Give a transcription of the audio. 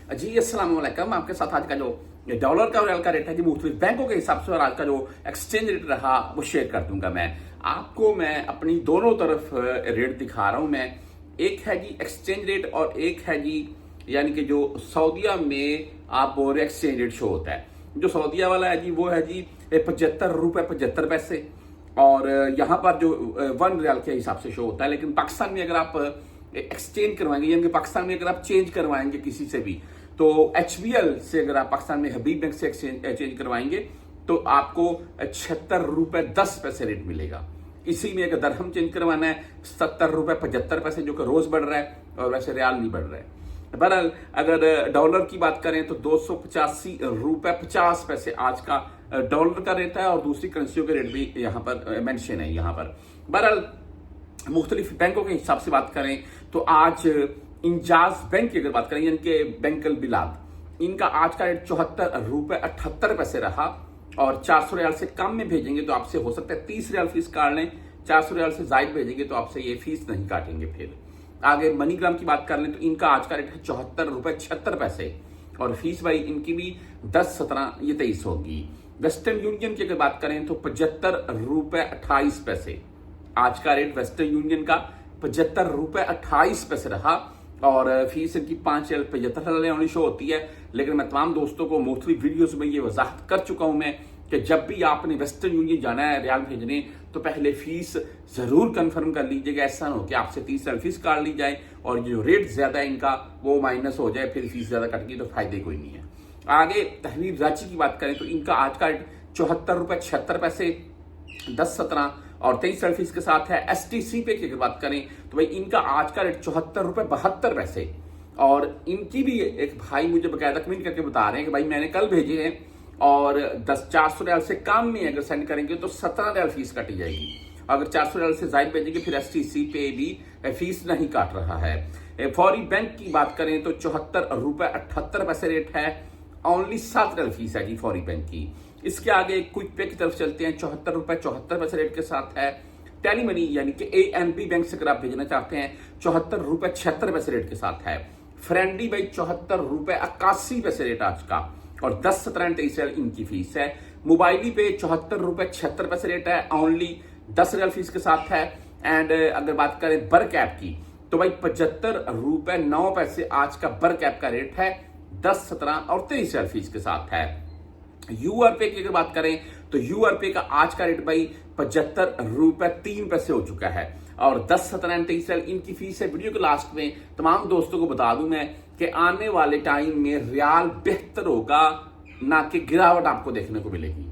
जी अस्सलाम वालेकुम। आपके साथ आज का जो डॉलर का और रियाल का रेट है जी मुख्तलिफ बैंकों के हिसाब से और आज का जो एक्सचेंज रेट रहा वो शेयर कर दूंगा। मैं अपनी दोनों तरफ रेट दिखा रहा हूं। मैं एक है जी एक्सचेंज रेट और एक है जी यानी कि जो सऊदीया में आप बोल रहे एक्सचेंज रेट शो होता है। जो सऊदीया वाला है जी वो है जी 75 रुपए 75 पैसे और यहाँ पर जो 1 रियाल के हिसाब से शो होता है। लेकिन पाकिस्तान में अगर आप एक्सचेंज करवाएंगे यानी कि पाकिस्तान में अगर आप चेंज करवाएंगे किसी से भी तो HBL से अगर आप पाकिस्तान में हबीब बैंक से एक्सचेंज करवाएंगे तो आपको 76 रुपए 10 पैसे रेट मिलेगा। इसी में अगर दरहम चेंज करवाना है 70 रुपए 75 पैसे जो कि रोज बढ़ रहा है और वैसे रियाल नहीं बढ़ रहा है। बहरहाल अगर डॉलर की बात करें तो 285 रुपए 50 पैसे आज का डॉलर का रेट है और दूसरी करेंसियों के रेट भी यहाँ पर मेंशन है। यहाँ पर बहरहाल मुख्तलिफ बैंकों के हिसाब से बात करें तो आज इंजाज बैंक की अगर बात करें यानी कि बैंक अल बिलाद, इनका आज का रेट 74 रुपए 78 पैसे रहा और 400 रियाल से कम में भेजेंगे तो आपसे हो सकता है 30 रियाल फीस काट लें, 400 रियाल से जायद भेजेंगे तो आपसे ये फीस नहीं काटेंगे। फिर आगे मनीग्राम की बात कर लें तो इनका आज का रेट है 74 रुपए 76 पैसे और फीस भाई इनकी भी 10 17 ये 23 होगी। वेस्टर्न यूनियन की अगर बात करें तो 75 रुपए 28 पैसे आज का रेट वेस्टर्न यूनियन का 75 रुपए 28 पैसे रहा और फीस इनकी 5.75 शो होती है। लेकिन मैं तमाम दोस्तों को मुख्तलिफ वीडियोस में ये वजाहत कर चुका हूं मैं कि जब भी आपने वेस्टर्न यूनियन जाना है रियाल भेजने तो पहले फीस जरूर कंफर्म कर लीजिएगा। ऐसा ना हो कि आपसे 30 रियाल फीस काट ली जाए और जो रेट ज्यादा है इनका वो माइनस हो जाए, फिर फीस ज्यादा कट गई तो फायदे कोई नहीं है। आगे तहरीर रांची की बात करें तो इनका आज का रेट 74 रुपए 76 पैसे 10 17 और 23 रियाल फीस के साथ है। STC पे की अगर बात करें तो भाई इनका आज का रेट 74 रुपए 72 पैसे और इनकी भी एक भाई मुझे बकायदा कमेंट करके बता रहे हैं कि भाई मैंने कल भेजे हैं और 400 रियाल से कम में अगर सेंड करेंगे तो 17 रियाल फीस काटी जाएगी। अगर 400 रियाल से ज्यादा भेजेंगे फिर STC पे भी फीस नहीं काट रहा है। फौरी बैंक की बात करें तो 74 रुपए 78 पैसे रेट है, ओनली 7 रियाल फीस है जी फौरी बैंक की। इसके आगे क्विक पे की तरफ चलते हैं 74 रुपए 74 पैसे रेट के साथ है। टेली मनी यानी कि ANB बैंक से अगर आप भेजना चाहते हैं 74 रुपए 76 पैसे रेट के साथ है। फ्रेंडी भाई 74 रुपए 81 पैसे रेट आज का और 10 17 23 रियाल इनकी फीस है। मोबाइली पे 74 रुपए 76 पैसे रेट है, ओनली 10 रियाल फीस के साथ है। एंड अगर बात करें बर कैप की तो भाई 75 रुपए 9 पैसे आज का बर कैप का रेट है, 10 17 और 23 रियाल फीस के साथ है। यूआर पे की अगर बात करें तो यूआर पे का आज का रेट भाई 75 रुपए 3 पैसे हो चुका है और 10 17 23 रियाल इनकी फीस है। वीडियो के लास्ट में तमाम दोस्तों को बता दूं मैं कि आने वाले टाइम में रियाल बेहतर होगा, ना कि गिरावट आपको देखने को मिलेगी।